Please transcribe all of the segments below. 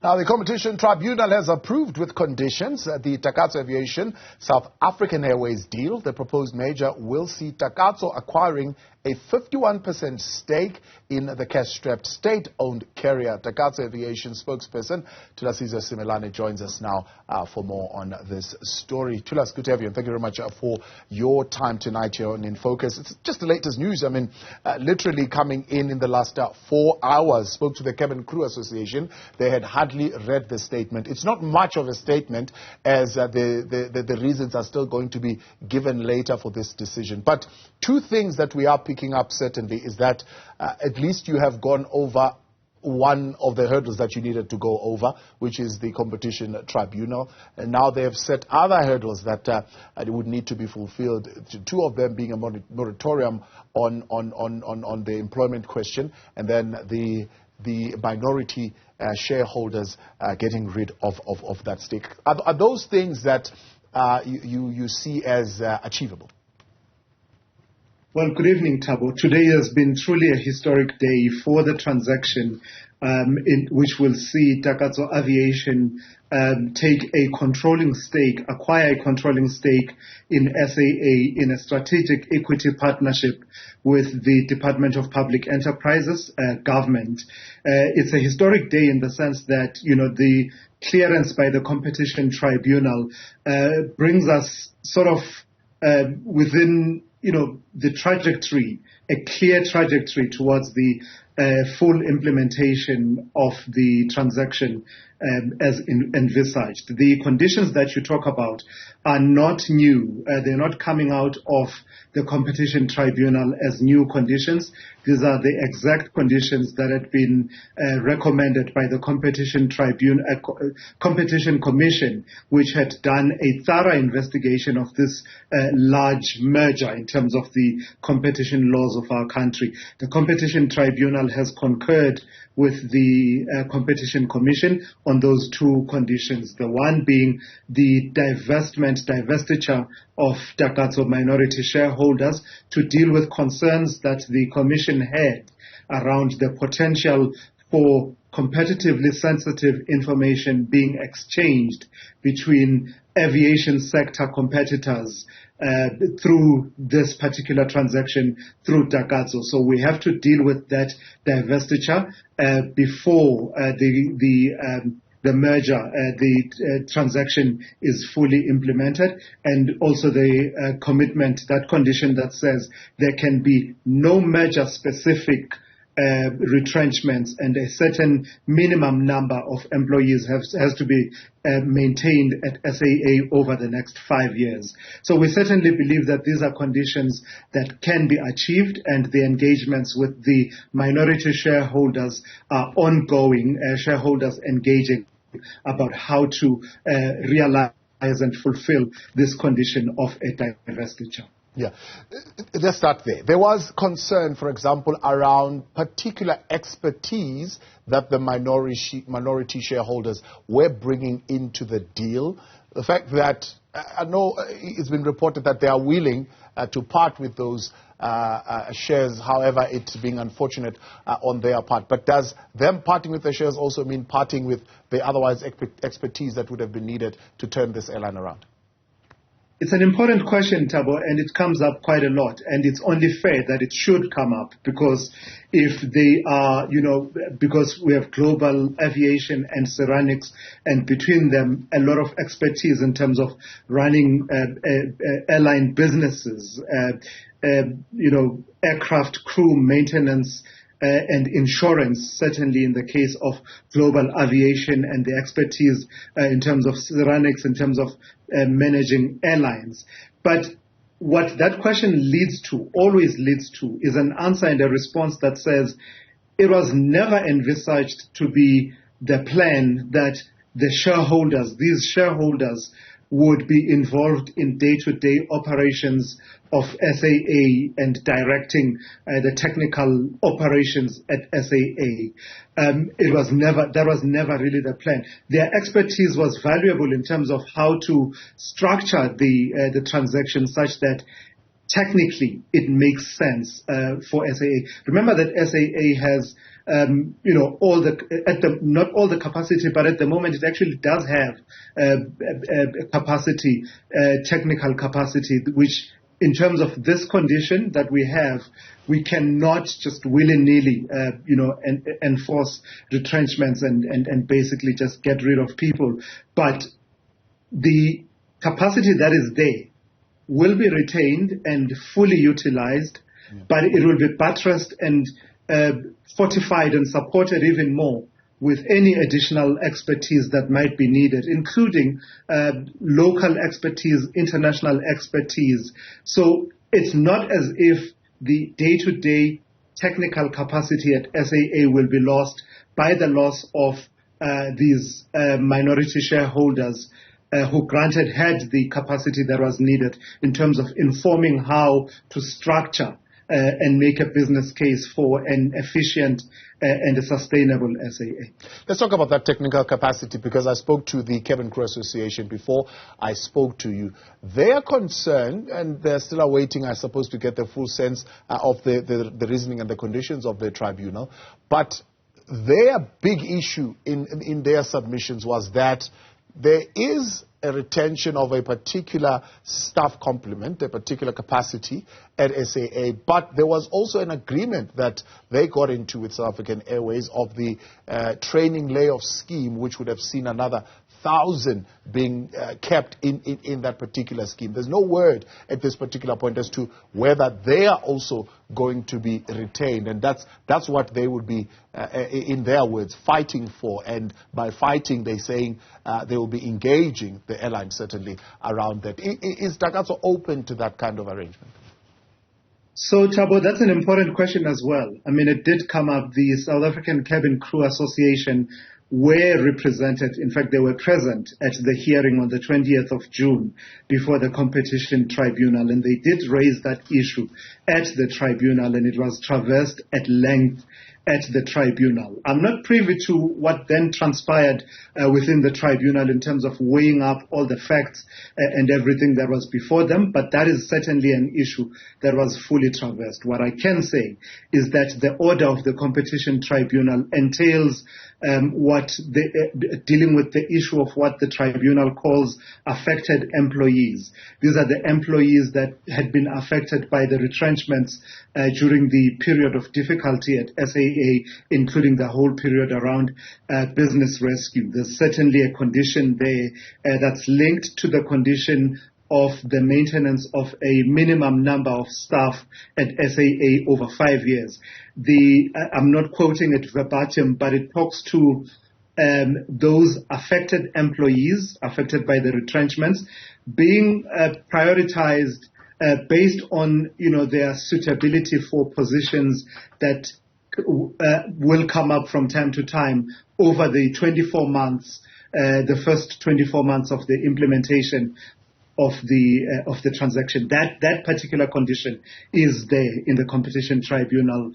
Now, the Competition Tribunal has approved with conditions the Takatso Aviation-South African Airways deal. The proposed merger will see Takatso acquiring a 51% stake in the cash-strapped state-owned carrier. Takatso Aviation spokesperson Thulasizwe Simelane joins us now for more on this story. Thulas, good to have you, and thank you very much for your time tonight here on In Focus. It's just the latest news. I mean, literally coming in the last 4 hours. Spoke to the Cabin Crew Association. They had hardly read the statement. It's not much of a statement, as the reasons are still going to be given later for this decision. But two things that we are picking up certainly is that at least you have gone over one of the hurdles that you needed to go over, which is the Competition Tribunal. And now they have set other hurdles that would need to be fulfilled, two of them being a moratorium on the employment question, and then the minority shareholders getting rid of that stake. Are those things that you see as achievable? Well, good evening, Thabo. Today has been truly a historic day for the transaction, which will see Takatso Aviation acquire a controlling stake in SAA in a strategic equity partnership with the Department of Public Enterprises, government. It's a historic day in the sense that, the clearance by the Competition Tribunal brings us sort of within the trajectory, a clear trajectory towards the full implementation of the transaction as envisaged. The conditions that you talk about are not new. They're not coming out of the Competition Tribunal as new conditions. These are the exact conditions that had been recommended by the Competition Commission, which had done a thorough investigation of this large merger in terms of the competition laws of our country. The Competition Tribunal has concurred with the Competition Commission on those two conditions, the one being the divestiture of Takatso minority shareholders to deal with concerns that the Commission had around the potential for competitively sensitive information being exchanged between aviation sector competitors through this particular transaction through Takatso. So we have to deal with that divestiture before the merger, the transaction is fully implemented, and also the commitment, that condition that says there can be no merger-specific retrenchments, and a certain minimum number of employees has to be maintained at SAA over the next 5 years. So we certainly believe that these are conditions that can be achieved, and the engagements with the minority shareholders are ongoing, shareholders engaging about how to realize and fulfill this condition of a divestiture. Yeah, let's start there. There was concern, for example, around particular expertise that the minority shareholders were bringing into the deal. The fact that I know it's been reported that they are willing to part with those shares, however, it's being unfortunate on their part. But does them parting with the shares also mean parting with the otherwise expertise that would have been needed to turn this airline around? It's an important question, Thabo, and it comes up quite a lot, and it's only fair that it should come up, because if they are, because we have global aviation and ceramics, and between them a lot of expertise in terms of running airline businesses, aircraft crew maintenance, and insurance, certainly in the case of global aviation, and the expertise in terms of ceramics, in terms of managing airlines. But what that question always leads to, is an answer and a response that says it was never envisaged to be the plan that these shareholders would be involved in day-to-day operations of SAA and directing the technical operations at SAA. That was never really the plan. Their expertise was valuable in terms of how to structure the transaction such that technically it makes sense for SAA. Remember that SAA has not all the capacity, but at the moment it actually does have capacity, technical capacity, which in terms of this condition that we have, we cannot just willy-nilly, enforce retrenchments and basically just get rid of people. But the capacity that is there will be retained and fully utilized, but it will be buttressed and fortified and supported even more with any additional expertise that might be needed, including local expertise, international expertise. So it's not as if the day-to-day technical capacity at SAA will be lost by the loss of these minority shareholders who granted had the capacity that was needed in terms of informing how to structure and make a business case for an efficient and a sustainable SAA. Let's talk about that technical capacity, because I spoke to the Cabin Crew Association before I spoke to you. They are concerned, and they're still awaiting, I suppose, to get the full sense of the reasoning and the conditions of the tribunal. But their big issue in their submissions was that there is a retention of a particular staff complement, a particular capacity at SAA, but there was also an agreement that they got into with South African Airways of the training layoff scheme, which would have seen another 1,000 being kept in that particular scheme. There's no word at this particular point as to whether they are also going to be retained, and that's what they would be, in their words, fighting for. And by fighting, they're saying they will be engaging the airline certainly around that. Is Takatso open to that kind of arrangement? So, Thabo, that's an important question as well. I mean, it did come up. The South African Cabin Crew Association were represented. In fact, they were present at the hearing on the 20th of June before the Competition Tribunal, and they did raise that issue at the tribunal, and it was traversed at length at the tribunal. I'm not privy to what then transpired within the tribunal in terms of weighing up all the facts and everything that was before them, but that is certainly an issue that was fully traversed. What I can say is that the order of the Competition Tribunal entails dealing with the issue of what the tribunal calls affected employees. These are the employees that had been affected by the retrenchments during the period of difficulty at SAA, including the whole period around business rescue. There's certainly a condition there that's linked to the condition of the maintenance of a minimum number of staff at SAA over 5 years. I'm not quoting it verbatim, but it talks to those affected employees affected by the retrenchments being prioritized based on their suitability for positions that will come up from time to time over the 24 months, the first 24 months of the implementation of the transaction. That particular condition is there in the Competition Tribunal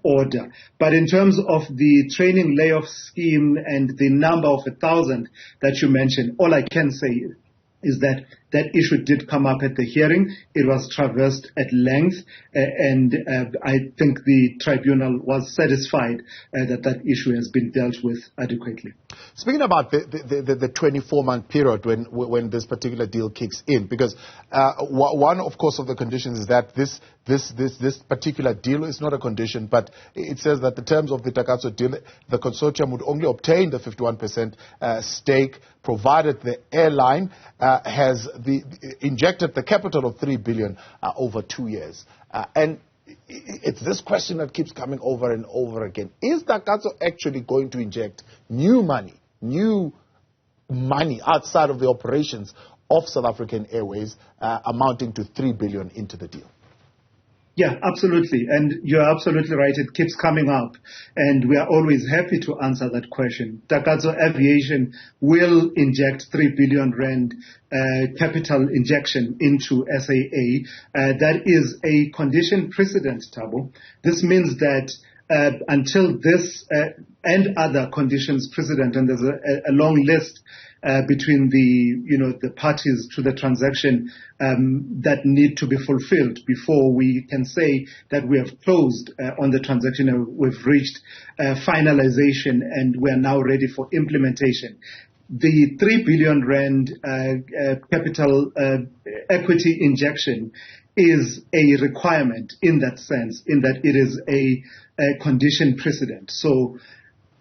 order. But in terms of the training layoff scheme and the number of 1,000 that you mentioned, all I can say is that that issue did come up at the hearing. It was traversed at length, and I think the tribunal was satisfied that issue has been dealt with adequately. Speaking about the 24-month period when this particular deal kicks in, because one, of course, of the conditions is that this particular deal is not a condition, but it says that the terms of the Takatso deal, the consortium would only obtain the 51% stake provided the airline has injected the capital of 3 billion over 2 years. And it's this question that keeps coming over and over again. Is Takatso actually going to inject new money outside of the operations of South African Airways amounting to 3 billion into the deal? Yeah, absolutely. And you're absolutely right. It keeps coming up. And we are always happy to answer that question. Takatso Aviation will inject 3 billion rand capital injection into SAA. That is a condition precedent, Thabo. This means that until this and other conditions precedent, and there's a long list between the parties to the transaction that need to be fulfilled before we can say that we have closed on the transaction and we've reached finalization and we are now ready for implementation. The 3 billion rand capital equity injection is a requirement in that sense, in that it is a condition precedent. So,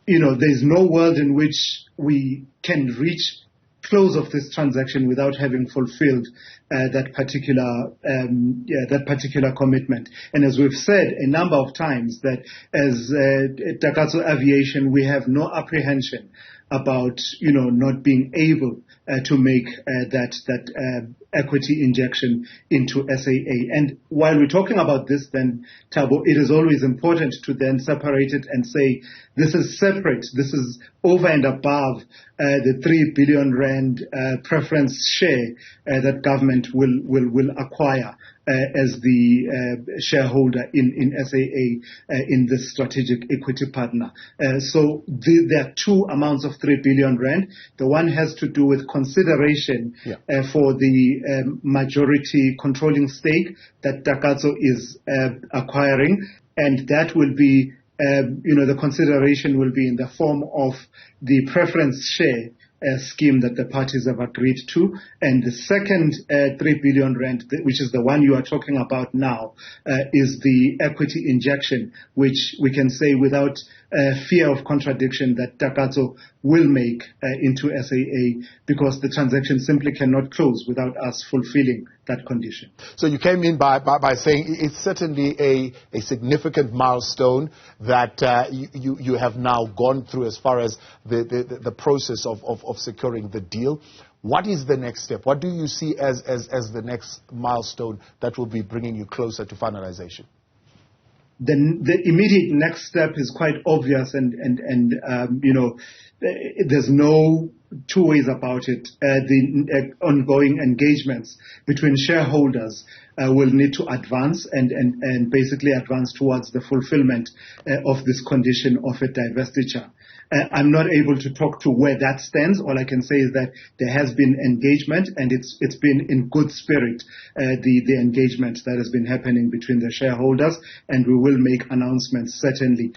there's no world in which we can reach close of this transaction without having fulfilled that particular commitment. And as we've said a number of times, that as Takatso Aviation, we have no apprehension about not being able to make that equity injection into SAA. And while we're talking about this, then Thabo, it is always important to then separate it and say this is separate. This is over and above the 3 billion rand preference share that government will acquire as the shareholder in SAA in this strategic equity partner. So there are two amounts of 3 billion rand. The one has to do with consideration for the majority controlling stake that Takatso is acquiring, and that will be the consideration will be in the form of the preference share scheme that the parties have agreed to. And the second 3 billion rand, which is the one you are talking about now, is the equity injection, which we can say without fear of contradiction that Takatso will make into SAA, because the transaction simply cannot close without us fulfilling that condition. So you came in by saying it's certainly a significant milestone that you have now gone through as far as the process of securing the deal. What is the next step? What do you see as the next milestone that will be bringing you closer to finalization? The immediate next step is quite obvious, and there's no two ways about it. The ongoing engagements between shareholders will need to advance and basically advance towards the fulfillment of this condition of a divestiture. I'm not able to talk to where that stands. All I can say is that there has been engagement, and it's been in good spirit, the engagement that has been happening between the shareholders, and we will make announcements certainly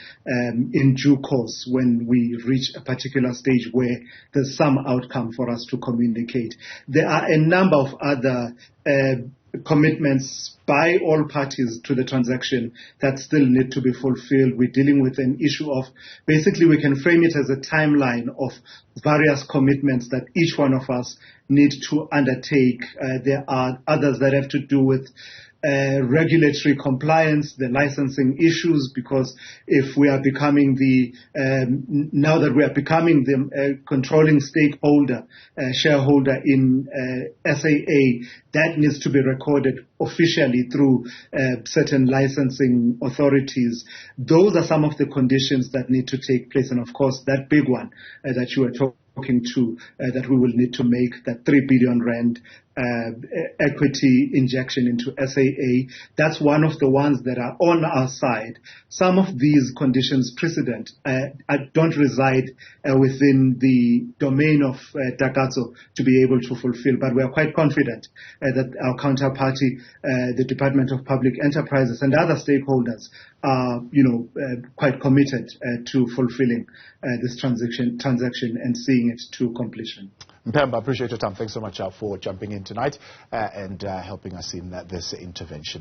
in due course when we reach a particular stage where there's some outcome for us to communicate. There are a number of other commitments by all parties to the transaction that still need to be fulfilled. We're dealing with an issue of, basically we can frame it as a timeline of various commitments that each one of us need to undertake. There are others that have to do with regulatory compliance, the licensing issues, because if we are becoming now that we are becoming the controlling stakeholder, shareholder in SAA, that needs to be recorded officially through certain licensing authorities. Those are some of the conditions that need to take place. And of course, that big one that you were talking to, that we will need to make, that 3 billion rand equity injection into SAA. That's one of the ones that are on our side. Some of these conditions precedent don't reside within the domain of Takatso to be able to fulfill, but we are quite confident that our counterparty, the Department of Public Enterprises and other stakeholders are, quite committed to fulfilling this transaction and seeing it to completion. Mpemba, I appreciate your time. Thanks so much for jumping in tonight and helping us in this intervention.